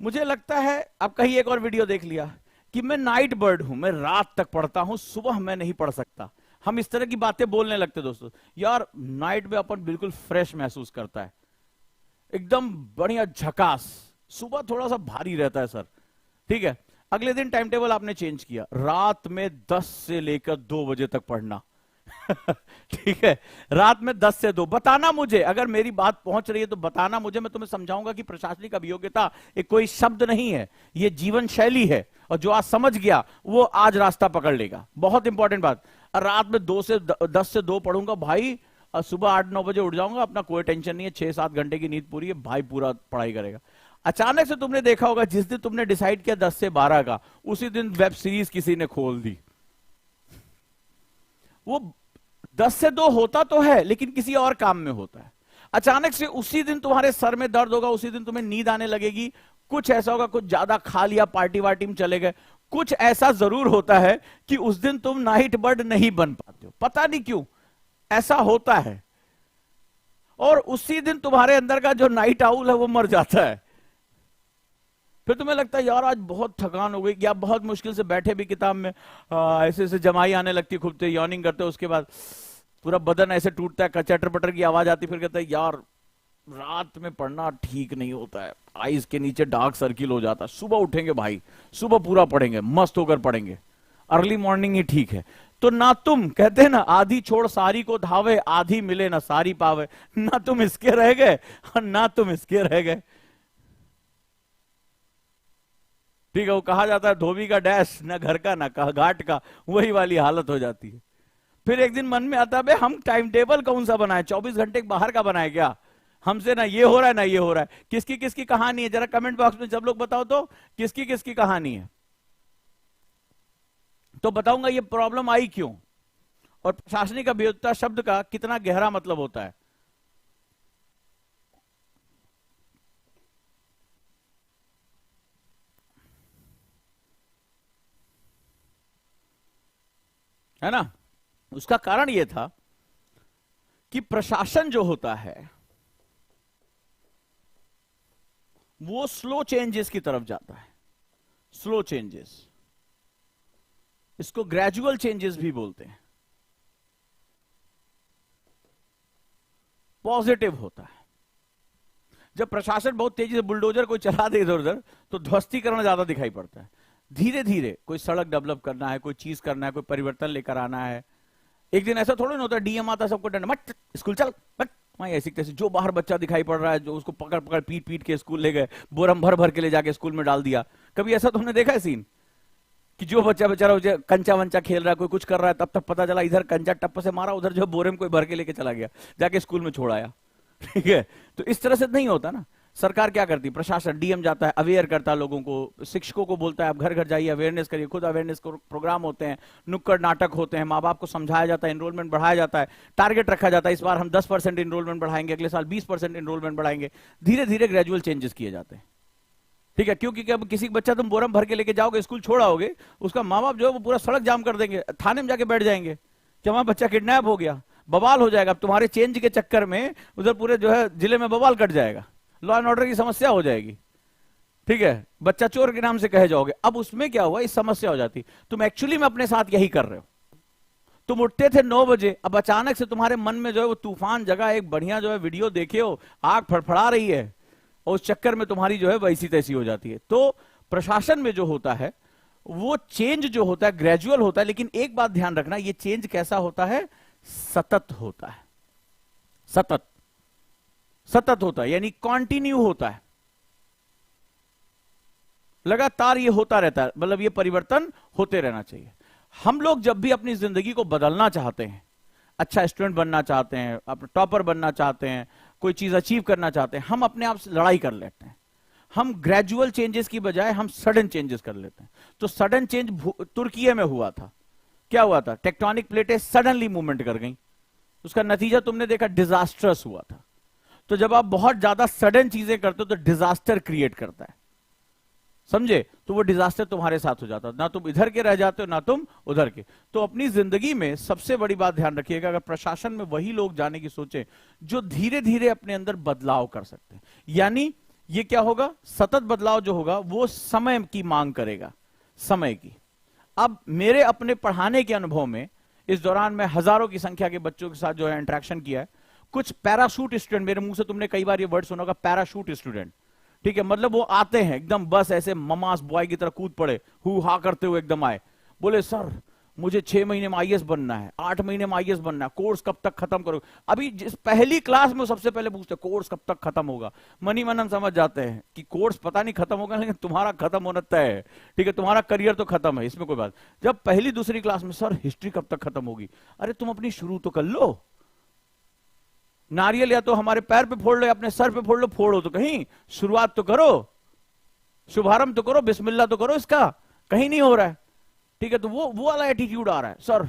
मुझे लगता है अब कहीं एक और वीडियो देख लिया कि मैं नाइट बर्ड हूं, मैं रात तक पढ़ता हूं, सुबह मैं नहीं पढ़ सकता। हम इस तरह की बातें बोलने लगते दोस्तों। यार नाइट में अपन बिल्कुल फ्रेश महसूस करता है, एकदम बढ़िया झकास, सुबह थोड़ा सा भारी रहता है सर, ठीक है। अगले दिन टाइम टेबल आपने चेंज किया, रात में 10 से लेकर 2 बजे तक पढ़ना ठीक है, रात में 10 से 2। बताना मुझे, अगर मेरी बात पहुंच रही है तो बताना मुझे, मैं तुम्हें समझाऊंगा कि प्रशासनिक अभियोग्यता एक कोई शब्द नहीं है, ये जीवन शैली है, और जो आज समझ गया वो आज रास्ता पकड़ लेगा। बहुत इंपॉर्टेंट बात, रात में 10 से 2 पढ़ूंगा भाई, और सुबह 8-9 बजे उठ जाऊंगा, अपना कोई टेंशन नहीं है, 6-7 घंटे की नींद पूरी है भाई, पूरा पढ़ाई करेगा। अचानक से तुमने देखा होगा, जिस दिन तुमने डिसाइड किया 10 से 12 का, उसी दिन वेब सीरीज किसी ने खोल दी। वो 10 से 2 होता तो है, लेकिन किसी और काम में होता है। अचानक से उसी दिन तुम्हारे सर में दर्द होगा, उसी दिन तुम्हें नींद आने लगेगी, कुछ ऐसा होगा, कुछ ज्यादा खा लिया, पार्टी वार्टी में चले गए, कुछ ऐसा जरूर होता है कि उस दिन तुम नाइट बर्ड नहीं बन पाते हो, पता नहीं क्यों ऐसा होता है। और उसी दिन तुम्हारे अंदर का जो नाइट आउल है वो मर जाता है। फिर तुम्हें लगता है यार आज बहुत थकान हो गई, या बहुत मुश्किल से बैठे भी किताब में, ऐसे ऐसे जमाई आने लगती है, खूब यॉर्निंग करते हो, उसके बाद पूरा बदन ऐसे टूटता है, चटर पटर की आवाज आती है, फिर कहता है यार रात में पढ़ना ठीक नहीं होता है, आईज के नीचे डार्क सर्किल हो जाता है, सुबह उठेंगे भाई, सुबह पूरा पढ़ेंगे, मस्त होकर पढ़ेंगे, अर्ली मॉर्निंग ही ठीक है। तो ना तुम, कहते हैं ना आधी छोड़ सारी को धावे, आधी मिले ना सारी पावे, ना तुम इसके रह गए और ना तुम इसके रह गए। ठीक है, वो कहा जाता है धोबी का डैश, ना घर का ना घाट का, वही वाली हालत हो जाती है। फिर एक दिन मन में आता है हम टाइम टेबल कौन सा बनाए, 24 घंटे बाहर का बनाए क्या, हमसे ना ये हो रहा है ना ये हो रहा है। किसकी किसकी कहानी है, जरा कमेंट बॉक्स में सब लोग बताओ तो, किसकी किसकी कहानी है। तो बताऊंगा ये प्रॉब्लम आई क्यों, और प्रशासनिक अभियोक्ता शब्द का कितना गहरा मतलब होता है ना। उसका कारण यह था कि प्रशासन जो होता है वो स्लो चेंजेस की तरफ जाता है, स्लो चेंजेस, इसको ग्रेजुअल चेंजेस भी बोलते हैं। पॉजिटिव होता है। जब प्रशासन बहुत तेजी से बुलडोजर कोई चला दे इधर उधर तो ध्वस्तीकरण ज्यादा दिखाई पड़ता है। धीरे धीरे कोई सड़क डेवलप करना है, कोई चीज करना है, कोई परिवर्तन लेकर आना है, एक दिन ऐसा थोड़ा ना होता है डीएम आता सबको डंडा, मत स्कूल चल, मत वहां ऐसी तैसी, जो बाहर बच्चा दिखाई पड़ रहा है जो उसको पकड़ पकड़ पीट पीट के स्कूल ले गए, बोरम भर भर के ले जाके स्कूल में डाल दिया। कभी ऐसा तुमने देखा है सीन कि जो बच्चा बेचारा कंचा वंचा खेल रहा है, कोई कुछ कर रहा है, तब तक पता चला इधर कंचा टप्प से मारा, उधर जो बोरे में कोई भर के लेके चला गया, जाके स्कूल में छोड़ आया। ठीक है, तो इस तरह से नहीं होता ना। सरकार क्या करती, प्रशासन डीएम जाता है, अवेयर करता है लोगों को, शिक्षकों को बोलता है आप घर घर जाइए अवेयरनेस करिए, खुद अवेयरनेस प्रोग्राम होते हैं, नुक्कड़ नाटक होते हैं, माँ बाप को समझाया जाता है, एनरोलमेंट बढ़ाया जाता है, टारगेट रखा जाता है इस बार हम 10% एनरोलमेंट बढ़ाएंगे, अगले साल 20% एनरोलमेंट बढ़ाएंगे, धीरे धीरे ग्रेजुअल चेंजेस किए जाते हैं। ठीक है, क्योंकि अब किसी बच्चा तुम बोरम भर के लेके जाओगे स्कूल छोड़ाओगे, उसका माँ बाप जो है वो पूरा सड़क जाम कर देंगे, थाने में जाके बैठ जाएंगे कि हमारा बच्चा किडनैप हो गया, बवाल हो जाएगा। अब तुम्हारे चेंज के चक्कर में उधर पूरे जो है जिले में बवाल कट जाएगा, लॉ एंड ऑर्डर की समस्या हो जाएगी। ठीक है, बच्चा चोर के नाम से कहे जाओगे। अब उसमें क्या हुआ, इस समस्या हो जाती। तुम एक्चुअली में अपने साथ यही कर रहे हो, तुम उठते थे 9 बजे, अब अचानक से तुम्हारे मन में जो है वो तूफान जगह एक बढ़िया जो है वीडियो देखे हो, आग फड़फड़ा रही है, और उस चक्कर में तुम्हारी जो है वैसी तैसी हो जाती है। तो प्रशासन में जो होता है वो चेंज जो होता है ग्रेजुअल होता है, लेकिन एक बात ध्यान रखना, ये चेंज कैसा होता है, सतत होता है, सतत सतत होता है, यानी कंटिन्यू होता है, लगातार ये होता रहता है, मतलब ये परिवर्तन होते रहना चाहिए। हम लोग जब भी अपनी जिंदगी को बदलना चाहते हैं, अच्छा स्टूडेंट बनना चाहते हैं, अपना टॉपर बनना चाहते हैं, कोई चीज अचीव करना चाहते हैं, हम अपने आप से लड़ाई कर लेते हैं। हम ग्रेजुअल चेंजेस की बजाय हम सडन चेंजेस कर लेते हैं। तो सडन चेंज तुर्की में हुआ था। क्या हुआ था, टेक्टोनिक प्लेटें सडनली मूवमेंट कर गई, उसका नतीजा तुमने देखा डिजास्टर्स हुआ था। तो जब आप बहुत ज्यादा सडन चीजें करते हो तो डिजास्टर क्रिएट करता है, समझे, तो वो डिजास्टर तुम्हारे साथ हो जाता है, ना तुम इधर के रह जाते हो ना तुम उधर के। तो अपनी जिंदगी में सबसे बड़ी बात ध्यान रखिएगा, अगर प्रशासन में वही लोग जाने की सोचें जो धीरे धीरे अपने अंदर बदलाव कर सकते हैं, यानी ये क्या होगा, सतत बदलाव जो होगा वो समय की मांग करेगा, समय की। अब मेरे अपने पढ़ाने के अनुभव में इस दौरान मैं हजारों की संख्या के बच्चों के साथ जो है इंटरेक्शन किया है। कुछ पैराशूट स्टूडेंट, मेरे मुंह से तुमने कई बार ये वर्ड सुना होगा, पैराशूट स्टूडेंट। ठीक है, मतलब वो आते हैं एकदम बस ऐसे ममास बॉय की तरह कूद पड़े, हु हा करते हुए एकदम आए, बोले सर मुझे 6 महीने में आईएएस बनना है, 8 महीने में आईएएस बनना है, कोर्स कब तक खत्म करो। अभी जिस पहली क्लास में सबसे पहले पूछते कोर्स कब तक खत्म होगा, मनी मनन समझ जाते हैं कि कोर्स पता नहीं खत्म होगा, लेकिन तुम्हारा खत्म होना तय है। ठीक है, तुम्हारा करियर तो खत्म है, इसमें कोई बात। जब पहली दूसरी क्लास में सर हिस्ट्री कब तक खत्म होगी, अरे तुम अपनी शुरू तो कर लो, नारियल या तो हमारे पैर पे फोड़ लो या अपने सर पे फोड़ लो, फोड़ो तो कहीं, शुरुआत तो करो, शुभारंभ तो करो, बिस्मिल्लाह तो करो, इसका कहीं नहीं हो रहा है। ठीक है, तो वो वाला एटीट्यूड आ रहा है। सर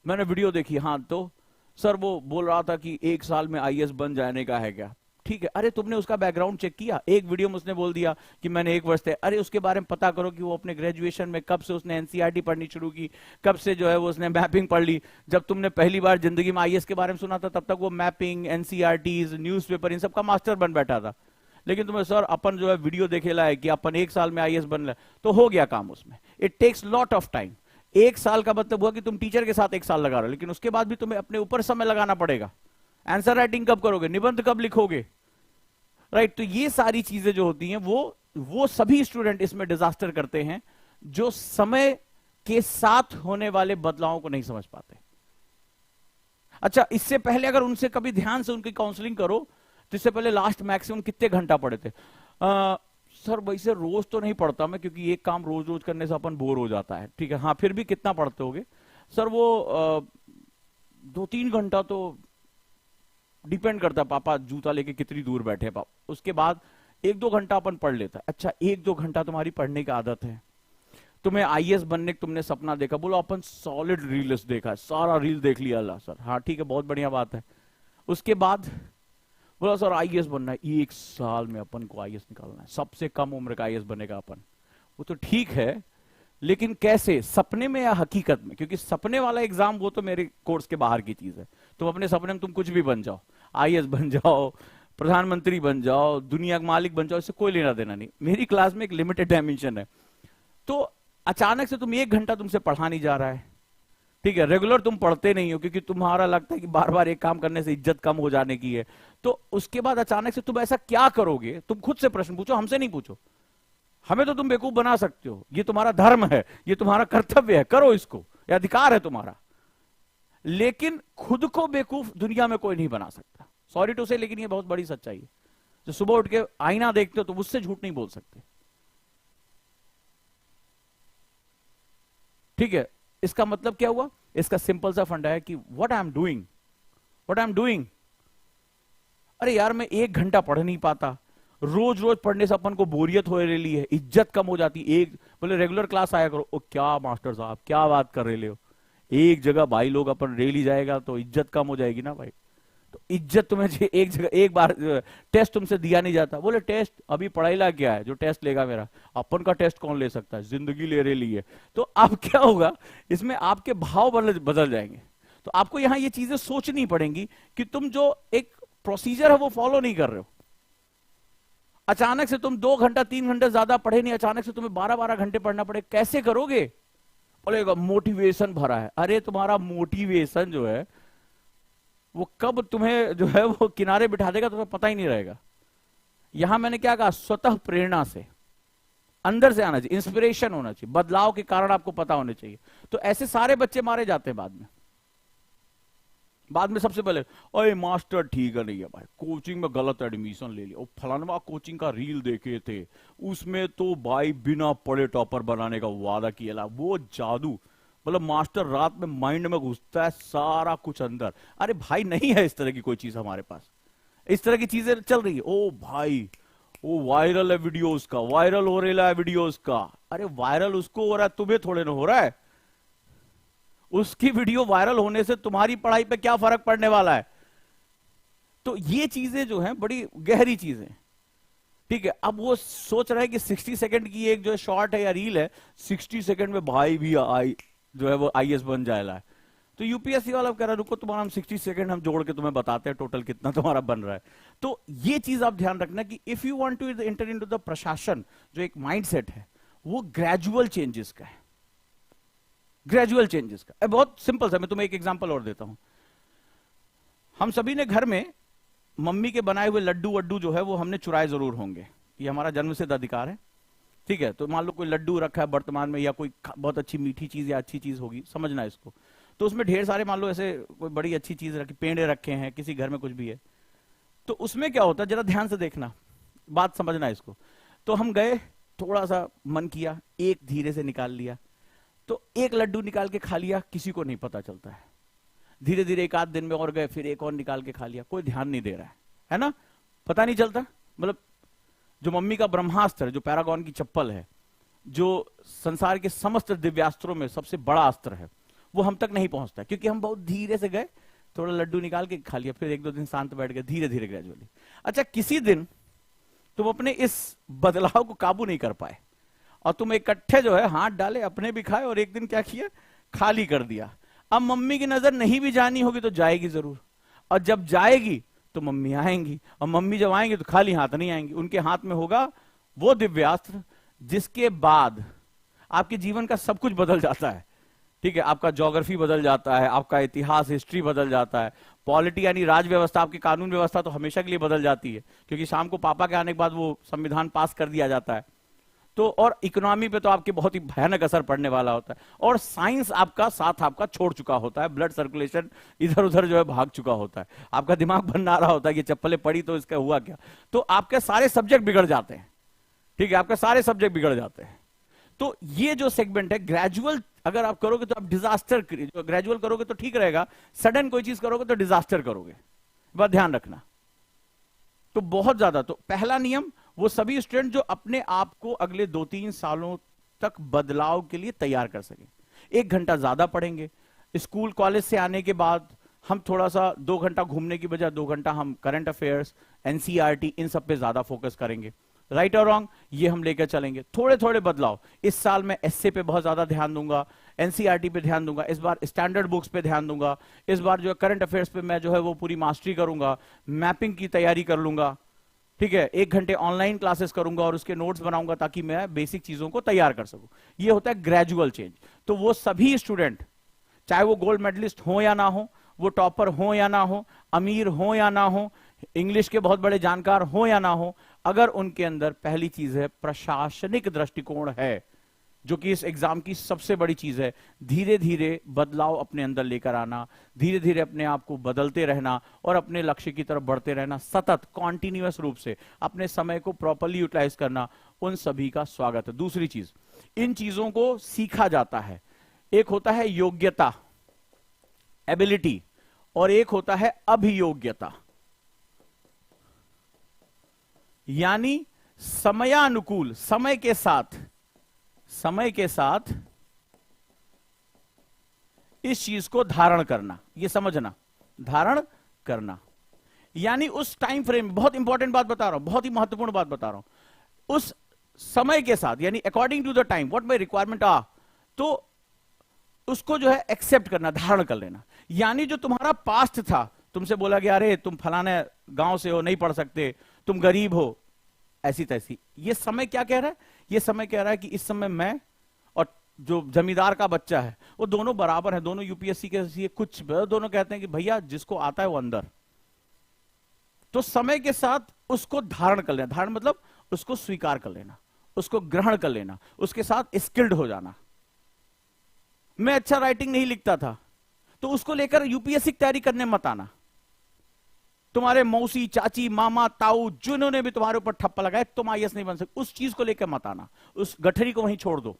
मैंने वीडियो देखी, हाँ तो सर वो बोल रहा था कि 1 साल में आईएएस बन जाने का है क्या। ठीक है, अरे तुमने उसका बैकग्राउंड चेक किया, एक वीडियो में उसने बोल दिया कि मैंने 1 वर्ष से, अरे उसके बारे में पता करो कि वो अपने ग्रेजुएशन में कब से उसने एनसीईआरटी पढ़नी शुरू की, कब से जो है वो उसने मैपिंग पढ़ ली। जब तुमने पहली बार जिंदगी में आईएएस के बारे में सुना था तब तक वो मैपिंग, एनसीईआरटीज, न्यूज़पेपर इन सब का मास्टर बन बैठा था। लेकिन तुम्हें सर अपन जो है वीडियो देखेला है कि अपन 1 साल में आईएएस बन रहे, तो हो गया काम उसमें। It takes lot of time. 1 साल का मतलब हुआ कि तुम टीचर के साथ 1 साल लगा रहे हो, लेकिन उसके बाद भी तुम्हें अपने ऊपर समय लगाना पड़ेगा। आंसर राइटिंग कब करोगे, निबंध कब लिखोगे, राइट। तो ये सारी चीजें जो होती हैं वो सभी स्टूडेंट इसमें डिजास्टर करते हैं, जो समय के साथ होने वाले बदलावों को नहीं समझ पाते। अच्छा, इससे पहले अगर उनसे कभी ध्यान से उनकी काउंसलिंग करो, तो इससे पहले लास्ट मैक्सिमम कितने घंटा पढ़े थे? सर वैसे रोज तो नहीं पढ़ता मैं, क्योंकि एक काम रोज रोज करने से अपन बोर हो जाता है। ठीक है, हाँ, फिर भी कितना पढ़ते होगे? सर वो 2-3 घंटा तो डिपेंड करता है पापा जूता लेके कितनी दूर बैठे पापा। उसके बाद 1-2 घंटा अपन पढ़ लेता है। अच्छा, 1-2 घंटा तुम्हारी पढ़ने की आदत है, तुम्हें आईएएस बनने का तुमने सपना देखा, बोलो अपन सॉलिड रील्स देखा है, सारा रील देख लिया। अल्लाह सर, हाँ ठीक है, बहुत बढ़िया बात है। उसके बाद बोला सर आईएएस बनना है, 1 साल में अपन को आईएएस निकालना है, सबसे कम उम्र का आईएएस बनेगा अपन। वो तो ठीक है, लेकिन कैसे, सपने में या हकीकत में? क्योंकि सपने वाला एग्जाम वो तो मेरे कोर्स के बाहर की चीज है। तुम अपने सपने में तुम कुछ भी बन जाओ, आईएएस बन जाओ, प्रधानमंत्री बन जाओ, दुनिया का मालिक बन जाओ, इससे कोई लेना देना नहीं। मेरी क्लास में एक लिमिटेड डायमेंशन है। तो अचानक से तुम 1 घंटा तुमसे पढ़ा नहीं जा रहा है, ठीक है, रेगुलर तुम पढ़ते नहीं हो, क्योंकि तुम्हारा लगता है कि बार बार एक काम करने से इज्जत कम हो जाने की है। तो उसके बाद अचानक से तुम ऐसा क्या करोगे? तुम खुद से प्रश्न पूछो, हमसे नहीं पूछो। हमें तो तुम बेवकूफ बना सकते हो, ये तुम्हारा धर्म है, ये तुम्हारा कर्तव्य है, करो इसको, ये अधिकार है तुम्हारा। लेकिन खुद को बेवकूफ दुनिया में कोई नहीं बना सकता। सॉरी टू से, लेकिन ये बहुत बड़ी सच्चाई है। जो सुबह उठ के आईना देखते हो तो उससे झूठ नहीं बोल सकते। ठीक है, इसका मतलब क्या हुआ? इसका सिंपल सा फंडा है कि व्हाट आई एम डूइंग। अरे यार, मैं 1 घंटा पढ़ नहीं पाता, रोज रोज पढ़ने से अपन को बोरियत हो रही है, इज्जत कम हो जाती। एक बोले रेगुलर क्लास आया करो, ओ क्या मास्टर साहब क्या बात कर रहे हो, एक जगह भाई लोग अपन रेली जाएगा तो इज्जत कम हो जाएगी ना भाई। तो इज्जत तुम्हें एक जगह, एक बार टेस्ट तुमसे दिया नहीं जाता, बोले टेस्ट अभी पढ़ाई ला क्या है जो टेस्ट लेगा मेरा, अपन का टेस्ट कौन ले सकता है, जिंदगी ले रही है। तो अब क्या होगा, इसमें आपके भाव बदल जाएंगे। तो आपको यहां ये चीजें सोचनी पड़ेंगी कि तुम जो एक प्रोसीजर है वो फॉलो नहीं कर रहे हो। अचानक से तुम 2 घंटा 3 घंटे ज्यादा पढ़े नहीं, अचानक से तुम्हें 12-12 घंटे पढ़ना पड़े, कैसे करोगे? बोलेगा मोटिवेशन भरा है। अरे तुम्हारा मोटिवेशन जो है वो कब तुम्हें जो है वो किनारे बिठा देगा तुम्हें पता ही नहीं रहेगा। यहां मैंने क्या कहा, स्वतः प्रेरणा से अंदर से आना चाहिए, इंस्पिरेशन होना चाहिए, बदलाव के कारण आपको पता होने चाहिए। तो ऐसे सारे बच्चे मारे जाते हैं बाद में सबसे पहले, अरे मास्टर ठीक है नहीं है भाई, कोचिंग में गलत एडमिशन ले लिया, फलानवा कोचिंग का रील देखे थे, उसमें तो भाई बिना पढ़े टॉपर बनाने का वादा किया, वो जादू, मतलब मास्टर रात में माइंड में घुसता है सारा कुछ अंदर। अरे भाई नहीं है इस तरह की कोई चीज हमारे पास, इस तरह की चीजें चल रही है। ओ भाई वो वायरल है वीडियोस का, वायरल हो रहा है वीडियोस का। अरे वायरल उसको हो रहा है, तुम्हें थोड़े ना हो रहा है। उसकी वीडियो वायरल होने से तुम्हारी पढ़ाई पे क्या फर्क पड़ने वाला है? तो ये चीजें जो हैं बड़ी गहरी चीजें, ठीक है। अब वो सोच रहा है कि 60 सेकंड की एक जो शॉर्ट है या रील है, 60 सेकंड में भाई भी जो है वो आईएएस बन जाएगा। तो यूपीएससी वाला कह रहा है रुको तुम्हारा हम 60 सेकंड हम जोड़ के तुम्हें बताते हैं टोटल कितना तुम्हारा बन रहा है। तो ये चीज आप ध्यान रखना कि if you want to enter into the प्रशासन, जो एक माइंडसेट है वो ग्रेजुअल चेंजेस का है, ग्रेजुअल चेंजेस का। बहुत सिंपल सा मैं तुम्हें एक एग्जांपल और देता हूं। हम सभी ने घर में मम्मी के बनाए हुए लड्डू वड्डू जो है वो हमने चुराए जरूर होंगे, ये हमारा जन्मसिद्ध अधिकार है, ठीक है। तो मान लो कोई लड्डू रखा है वर्तमान में, या कोई बहुत अच्छी मीठी चीज या अच्छी चीज होगी, समझना इसको। तो उसमें ढेर सारे मान लो ऐसे कोई बड़ी अच्छी चीज रखी, पेड़े रखे हैं, किसी घर में कुछ भी है, तो उसमें क्या होता है जरा ध्यान से देखना, बात समझना इसको। तो हम गए, थोड़ा सा मन किया, एक धीरे से निकाल लिया, तो एक लड्डू निकाल के खा लिया, किसी को नहीं पता चलता है। धीरे धीरे 1 आध दिन में और गए, फिर एक और निकाल के खा लिया, कोई ध्यान नहीं दे रहा है ना, पता नहीं चलता। मतलब जो मम्मी का ब्रह्मास्त्र है, जो पैरागॉन की चप्पल है, जो संसार के समस्त दिव्यास्त्रों में सबसे बड़ा अस्त्र है, वो हम तक नहीं पहुंचता, क्योंकि हम बहुत धीरे से गए, थोड़ा लड्डू निकाल के खा लिया, फिर 1-2 दिन शांत बैठ गए, धीरे धीरे ग्रेजुअली। अच्छा, किसी दिन तुम अपने इस बदलाव को काबू नहीं कर पाए और तुम इकट्ठे जो है हाथ डाले, अपने भी खाए, और एक दिन क्या किया, खाली कर दिया। अब मम्मी की नजर नहीं भी जानी होगी तो जाएगी जरूर, और जब जाएगी तो मम्मी आएंगी, और मम्मी जब आएंगी तो खाली हाथ नहीं आएंगी, उनके हाथ में होगा वो दिव्यास्त्र जिसके बाद आपके जीवन का सब कुछ बदल जाता है। ठीक है, आपका ज्योग्राफी बदल जाता है, आपका इतिहास हिस्ट्री बदल जाता है, पॉलिटी यानी राज व्यवस्था, आपकी कानून व्यवस्था तो हमेशा के लिए बदल जाती है, क्योंकि शाम को पापा के आने के बाद वो संविधान पास कर दिया जाता है। तो और इकोनॉमी पे तो आपके बहुत ही भयानक असर पड़ने वाला होता है, और साइंस आपका साथ आपका छोड़ चुका होता है, ब्लड सर्कुलेशन इधर उधर जो है भाग चुका होता है, आपका दिमाग बना रहा होता है कि चप्पलें पड़ी तो इसका हुआ क्या। तो आपके सारे सब्जेक्ट बिगड़ जाते हैं। ठीक है, आपके सारे सब्जेक्ट बिगड़ जाते हैं। तो ये जो सेगमेंट है ग्रेजुअल, अगर आप करोगे तो आप डिजास्टर, ग्रेजुअल करोगे तो ठीक रहेगा, सडन कोई चीज करोगे तो डिजास्टर करोगे, बात ध्यान रखना। तो बहुत ज्यादा, तो पहला नियम, वो सभी स्टूडेंट जो अपने आप को अगले 2-3 सालों तक बदलाव के लिए तैयार कर सके, 1 घंटा ज्यादा पढ़ेंगे। स्कूल कॉलेज से आने के बाद हम थोड़ा सा 2 घंटा घूमने की बजाय 2 घंटा हम करंट अफेयर्स, एनसीईआरटी, इन सब पे ज्यादा फोकस करेंगे। राइट और रॉन्ग ये हम लेकर चलेंगे, थोड़े थोड़े बदलाव। इस साल मैं एसए पे बहुत ज्यादा ध्यान दूंगा, एनसीईआरटी पे ध्यान दूंगा, इस बार स्टैंडर्ड बुक्स पे ध्यान दूंगा, इस बार जो है करंट अफेयर्स पे मैं जो है वो पूरी मास्टरी करूंगा, मैपिंग की तैयारी कर लूंगा। ठीक है, 1 घंटे ऑनलाइन क्लासेस करूंगा और उसके नोट्स बनाऊंगा ताकि मैं बेसिक चीजों को तैयार कर सकूं। ये होता है ग्रेजुअल चेंज। तो वो सभी स्टूडेंट, चाहे वो गोल्ड मेडलिस्ट हो या ना हो, वो टॉपर हो या ना हो, अमीर हो या ना हो, इंग्लिश के बहुत बड़े जानकार हो या ना हो, अगर उनके अंदर पहली चीज है प्रशासनिक दृष्टिकोण है, जो कि इस एग्जाम की सबसे बड़ी चीज है, धीरे धीरे बदलाव अपने अंदर लेकर आना, धीरे धीरे अपने आप को बदलते रहना और अपने लक्ष्य की तरफ बढ़ते रहना, सतत कॉन्टिन्यूअस रूप से अपने समय को प्रॉपर्ली यूटिलाइज करना, उन सभी का स्वागत है। दूसरी चीज, इन चीजों को सीखा जाता है। एक होता है योग्यता, एबिलिटी, और एक होता है अभियोग्यता, यानी समयानुकूल, समय के साथ इस चीज को धारण करना, ये समझना, धारण करना, यानी उस टाइम फ्रेम, बहुत इंपॉर्टेंट बात बता रहा हूं, बहुत ही महत्वपूर्ण बात बता रहा हूं, उस समय के साथ, यानी according to the time what my requirement आ, तो उसको जो है एक्सेप्ट करना, धारण कर लेना। यानी जो तुम्हारा पास्ट था, तुमसे बोला गया अरे तुम फलाने गांव से हो, नहीं पढ़ सकते, तुम गरीब हो, ऐसी तैसी, ये समय क्या कह रहा है? ये समय कह रहा है कि इस समय मैं और जो जमींदार का बच्चा है वो दोनों बराबर हैं, दोनों यूपीएससी के कुछ दोनों कहते हैं कि भैया जिसको आता है वो अंदर। तो समय के साथ उसको धारण कर लेना, धारण मतलब उसको स्वीकार कर लेना, उसको ग्रहण कर लेना, उसके साथ स्किल्ड हो जाना। मैं अच्छा राइटिंग नहीं लिखता था तो उसको लेकर यूपीएससी की तैयारी करने मत आना। तुम्हारे मौसी, चाची, मामा, ताऊ जिन्होंने भी तुम्हारे ऊपर ठप्पा लगाया तुम आईएएस नहीं बन सकते, उस चीज को लेकर मत आना, उस गठरी को वहीं छोड़ दो।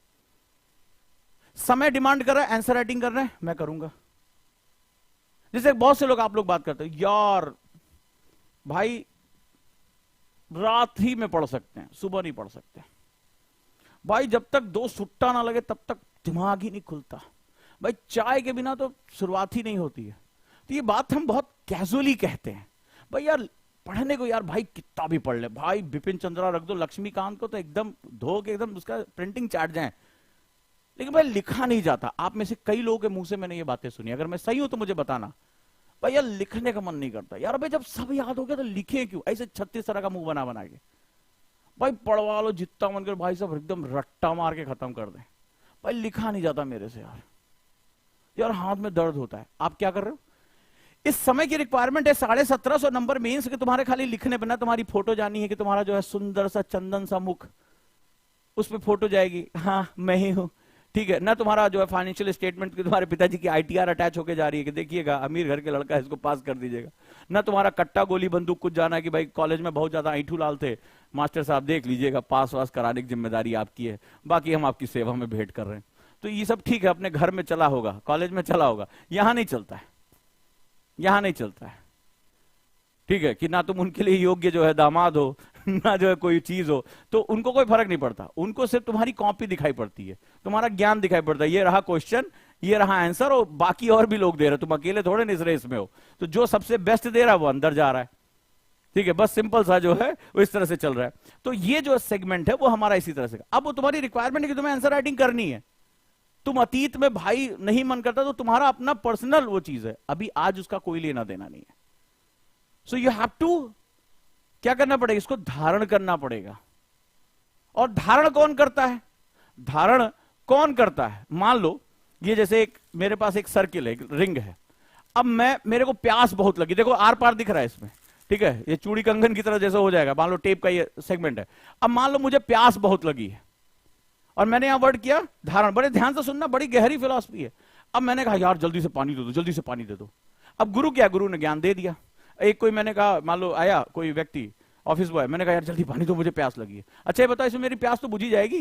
समय डिमांड कर रहा है, आंसर राइटिंग कर रहे हैं, मैं करूंगा। जैसे बहुत से लोग, आप लोग बात करते हैं यार भाई रात ही में पढ़ सकते हैं, सुबह नहीं पढ़ सकते भाई, जब तक 2 सुट्टा ना लगे तब तक दिमाग ही नहीं खुलता भाई, चाय के बिना तो शुरुआत ही नहीं होती है। तो ये बात हम बहुत कैजुअली कहते हैं भाई, यार पढ़ने को यार भाई कितना भी पढ़ ले भाई, बिपिन चंद्रा रख दो, लक्ष्मीकांत को तो एकदम धो के एकदम उसका प्रिंटिंग चाट जाए, लेकिन भाई लिखा नहीं जाता। आप में से कई लोगों के मुंह से मैंने ये बातें सुनी, अगर मैं सही हूं तो मुझे बताना भाई, यार लिखने का मन नहीं करता यार, भाई जब सब याद हो गया तो लिखे क्यों, ऐसे 36 तरह का मुंह बना बना के भाई पढ़वा लो जितना मन कर भाई, सब एकदम रट्टा मार के खत्म कर दे भाई, लिखा नहीं जाता मेरे से यार, यार हाथ में दर्द होता है। आप क्या कर रहे हो? इस समय की रिक्वायरमेंट है 1750 नंबर मेंस के, तुम्हारे खाली लिखने पर ना तुम्हारी फोटो जानी है कि तुम्हारा जो है सुंदर सा चंदन सा मुख, उस पर फोटो जाएगी, हाँ मैं ही हूं, ठीक है ना। तुम्हारा जो है फाइनेंशियल स्टेटमेंट की तुम्हारे पिताजी की आईटीआर अटैच होके जा रही है कि देखिएगा अमीर घर के लड़का है, इसको पास कर दीजिएगा ना। तुम्हारा कट्टा गोली बंदूक कुछ जाना है कि भाई कॉलेज में बहुत ज्यादा ऐठू लाल थे, मास्टर साहब देख लीजिएगा, पास वास कराने की जिम्मेदारी आपकी है, बाकी हम आपकी सेवा में भेंट कर रहे हैं। तो ये सब ठीक है, अपने घर में चला होगा, कॉलेज में चला होगा, यहां नहीं चलता है, यहां नहीं चलता है। ठीक है कि ना तुम उनके लिए योग्य जो है दामाद हो, ना जो है कोई चीज हो, तो उनको कोई फर्क नहीं पड़ता, उनको सिर्फ तुम्हारी कॉपी दिखाई पड़ती है, तुम्हारा ज्ञान दिखाई पड़ता है, ये रहा क्वेश्चन, ये रहा आंसर, और बाकी और भी लोग दे रहे, तुम अकेले थोड़े नहीं इस रेस में हो। तो जो सबसे बेस्ट दे रहा है वो अंदर जा रहा है, ठीक है, बस सिंपल सा जो है वो इस तरह से चल रहा है। तो ये जो सेगमेंट है वो हमारा इसी तरह से। अब वो तुम्हारी रिक्वायरमेंट है कि तुम्हें आंसर राइटिंग करनी है, तुम अतीत में भाई नहीं मन करता तो तुम्हारा अपना पर्सनल वो चीज है, अभी आज उसका कोई लेना देना नहीं है, सो यू हैव टू क्या करना पड़ेगा, इसको धारण करना पड़ेगा। और धारण कौन करता है, धारण कौन करता है? मान लो ये जैसे एक मेरे पास एक सर्किल है, एक रिंग है। अब मेरे को प्यास बहुत लगी, देखो आर पार दिख रहा है इसमें, ठीक है, ये चूड़ी कंगन की तरह जैसे हो जाएगा, मान लो टेप का ये सेगमेंट है। अब मान लो मुझे प्यास बहुत लगी है और मैंने यहां वर्ड किया धारण, बड़े ध्यान से सुनना, बड़ी गहरी फिलॉसफी है। अब मैंने कहा यार जल्दी से पानी दे दो, जल्दी से पानी दे दो। अब गुरु क्या, गुरु ने ज्ञान दे दिया। एक कोई मैंने कहा, मान लो आया कोई व्यक्ति ऑफिस बॉय, मैंने कहा यार जल्दी पानी दो, मुझे प्यास लगी है। अच्छा ये बताओ, इसमें मेरी प्यास तो बुझी जाएगी,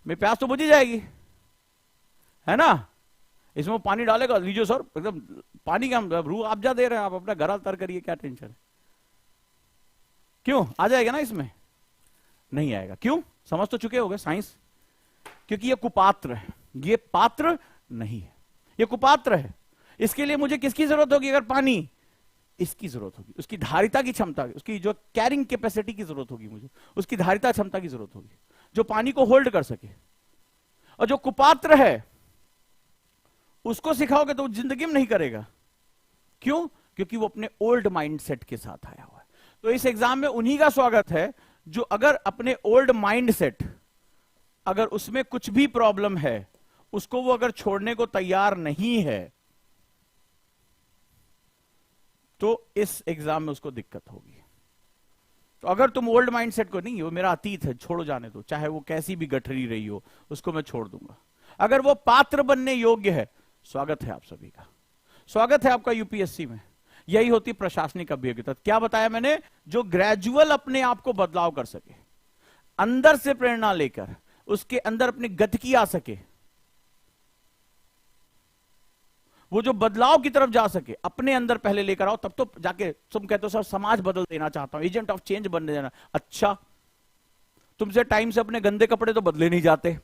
मेरी प्यास तो बुझी जाएगी, है ना? इसमें वो पानी डालेगा, लीजिए सर एकदम पानी का रूह आप जा दे रहे हैं, आप अपना घर तर करिए, क्या टेंशन है? क्यों आ जाएगा ना? इसमें नहीं आएगा। क्यों? समझ तो चुके होंगे साइंस, क्योंकि ये कुपात्र है, ये पात्र नहीं है, ये कुपात्र है। इसके लिए मुझे किसकी जरूरत होगी? अगर पानी, इसकी जरूरत होगी, उसकी धारिता की क्षमता, उसकी जो कैरिंग कैपेसिटी की जरूरत होगी, मुझे उसकी धारिता क्षमता की जरूरत होगी, जो पानी को होल्ड कर सके। और जो कुपात्र है उसको सिखाओगे तो वो जिंदगी में नहीं करेगा। क्यों? क्योंकि वो अपने ओल्ड माइंडसेट के साथ आया हुआ है। तो इस एग्जाम में उन्हीं का स्वागत है जो अगर अपने ओल्ड माइंडसेट, अगर उसमें कुछ भी प्रॉब्लम है, उसको वो अगर छोड़ने को तैयार नहीं है, तो इस एग्जाम में उसको दिक्कत होगी। तो अगर तुम ओल्ड माइंडसेट को, नहीं वो मेरा अतीत है, छोड़ो जाने दो, चाहे वो कैसी भी गठरी रही हो, उसको मैं छोड़ दूंगा। अगर वो पात्र बनने योग्य है, स्वागत है आप सभी का, स्वागत है आपका यूपीएससी में। यही होती प्रशासनिक अभियोग्यता। क्या बताया मैंने? जो ग्रेजुअल अपने आप को बदलाव कर सके, अंदर से प्रेरणा लेकर उसके अंदर अपनी गतिकी आ सके, वो जो बदलाव की तरफ जा सके, अपने अंदर पहले लेकर आओ, तब तो जाके तुम कहते हो सर समाज बदल देना चाहता हूं, एजेंट ऑफ चेंज बनने देना। अच्छा, तुमसे टाइम से अपने गंदे कपड़े तो बदले नहीं जाते,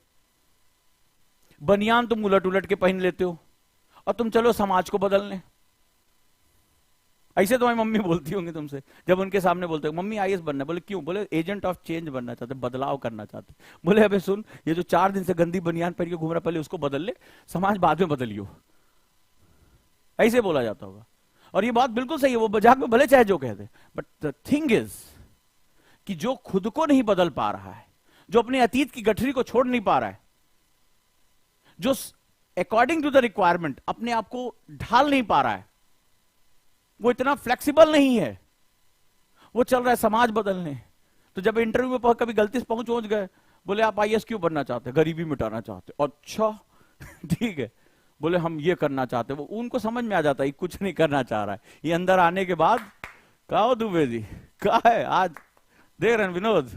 बनियान तुम उलट उलट के पहन लेते हो, और तुम चलो समाज को बदलने। ऐसे तुम्हारी मम्मी बोलती होंगी तुमसे, जब उनके सामने बोलते हो मम्मी आईएएस बनना, बोले क्यों? बोले एजेंट ऑफ चेंज बनना चाहते, बदलाव करना चाहते। बोले अबे सुन, ये जो 4 दिन से गंदी बनियान पहन के घूम रहा, पहले उसको बदल ले, समाज बाद में बदलियो। ऐसे बोला जाता होगा। और ये बात बिल्कुल सही है, वो मजाक में भले चाहे जो कह दे, बट द थिंग इज कि जो खुद को नहीं बदल पा रहा है, जो अपने अतीत की गठरी को छोड़ नहीं पा रहा है, जो अकॉर्डिंग टू द रिक्वायरमेंट अपने आप को ढाल नहीं पा रहा है, वो इतना फ्लेक्सिबल नहीं है, वो चल रहा है समाज बदलने। तो जब इंटरव्यू में कभी गलती से पहुंच गए, बोले आप आईएएस क्यों बनना चाहते? गरीबी मिटाना चाहते। अच्छा ठीक है, बोले हम ये करना चाहते। वो उनको समझ में आ जाता है कुछ नहीं करना चाह रहा है। ये अंदर आने के बाद कहा हो दुबे जी, कहा है आज देख रहे हैं विनोद,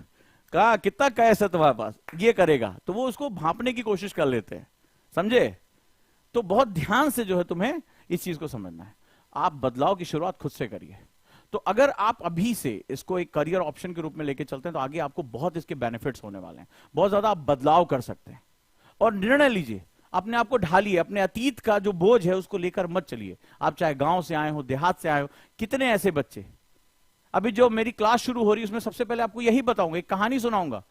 कहा कितना कैश है तुम्हारे पास, ये करेगा, तो वो उसको भांपने की कोशिश कर लेते हैं, समझे? तो बहुत ध्यान से जो है तुम्हें इस चीज को समझना है। आप बदलाव की शुरुआत खुद से करिए। तो अगर आप अभी से इसको एक करियर ऑप्शन के रूप में लेके चलते हैं, तो आगे आपको बहुत इसके बेनिफिट्स होने वाले हैं, बहुत ज्यादा आप बदलाव कर सकते हैं। और निर्णय लीजिए, अपने आप को ढालिए, अपने अतीत का जो बोझ है उसको लेकर मत चलिए। आप चाहे गांव से आए हो, देहात से आए हो, कितने ऐसे बच्चे, अभी जो मेरी क्लास शुरू हो रही है उसमें सबसे पहले आपको यही बताऊंगा, एक कहानी सुनाऊंगा,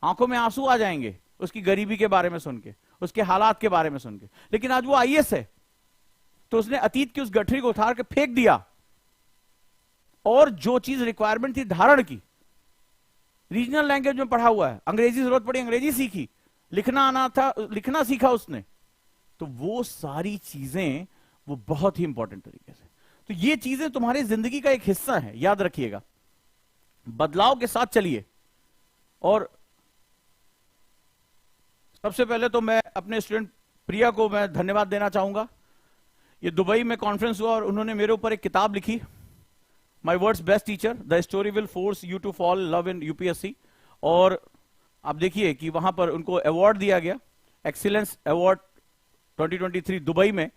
आंखों में आंसू आ जाएंगे उसकी गरीबी के बारे में सुन के, उसके हालात के बारे में सुन के। लेकिन आज वो आईएएस है, तो उसने अतीत की उस गठरी को उठार के फेंक दिया, और जो चीज रिक्वायरमेंट थी धारण की, रीजनल लैंग्वेज में पढ़ा हुआ है, अंग्रेजी जरूरत पड़ी अंग्रेजी सीखी, लिखना आना था लिखना सीखा उसने, तो वो सारी चीजें वो बहुत ही इंपॉर्टेंट तरीके से। तो ये चीजें तुम्हारी जिंदगी का एक हिस्सा है, याद रखिएगा। बदलाव के साथ चलिए। और सबसे पहले तो मैं अपने स्टूडेंट प्रिया को मैं धन्यवाद देना चाहूंगा। ये दुबई में कॉन्फ्रेंस हुआ और उन्होंने मेरे ऊपर एक किताब लिखी, my world's best teacher, the story will force you to fall love in UPSC. और आप देखिए कि वहां पर उनको अवार्ड दिया गया, एक्सीलेंस अवार्ड 2023 दुबई में,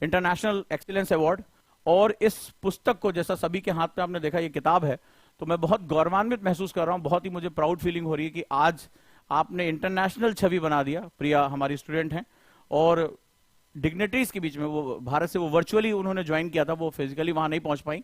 इंटरनेशनल एक्सीलेंस अवार्ड। और इस पुस्तक को, जैसा सभी के हाथ में आपने देखा ये किताब है, तो मैं बहुत गौरवान्वित महसूस कर रहा हूं, बहुत ही मुझे प्राउड फीलिंग हो रही है कि आज आपने इंटरनेशनल छवि बना दिया। प्रिया हमारी स्टूडेंट हैं, और डिग्नेटरीज के बीच में, वो भारत से वो वर्चुअली उन्होंने ज्वाइन किया था, वो फिजिकली वहां नहीं पहुंच पाई,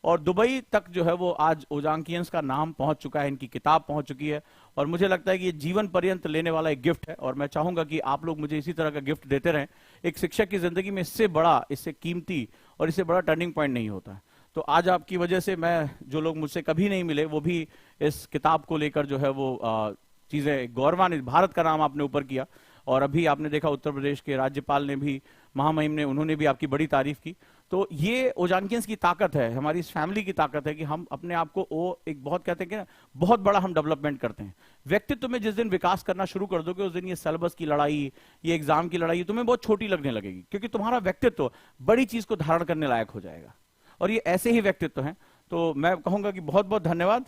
और दुबई तक जो है वो आज ओजांकियंस का नाम पहुंच चुका है, इनकी किताब पहुंच चुकी है। और मुझे लगता है कि ये जीवन पर्यंत लेने वाला एक गिफ्ट है, और मैं चाहूंगा कि आप लोग मुझे इसी तरह का गिफ्ट देते रहें। एक शिक्षक की जिंदगी में इससे बड़ा, इससे कीमती और इससे बड़ा टर्निंग पॉइंट नहीं होता है। तो आज आपकी वजह से मैं, जो लोग मुझसे कभी नहीं मिले वो भी इस किताब को लेकर जो है वो चीजें गौरवान्वित, भारत का नाम आपने ऊपर किया। और अभी आपने देखा उत्तर प्रदेश के राज्यपाल ने भी, महामहिम ने, उन्होंने भी आपकी बड़ी तारीफ की। तो ये ओजांकियंस की ताकत है, हमारी इस फैमिली की ताकत है कि हम अपने आप को वो एक बहुत कहते हैं कि ना, बहुत बड़ा हम डेवलपमेंट करते हैं। व्यक्तित्व में जिस दिन विकास करना शुरू कर दोगे उस दिन ये सिलेबस की लड़ाई, ये एग्जाम की लड़ाई तुम्हें बहुत छोटी लगने लगेगी, क्योंकि तुम्हारा व्यक्तित्व बड़ी चीज को धारण करने लायक हो जाएगा। और ये ऐसे ही व्यक्तित्व हैं। तो मैं कहूंगा कि बहुत बहुत धन्यवाद।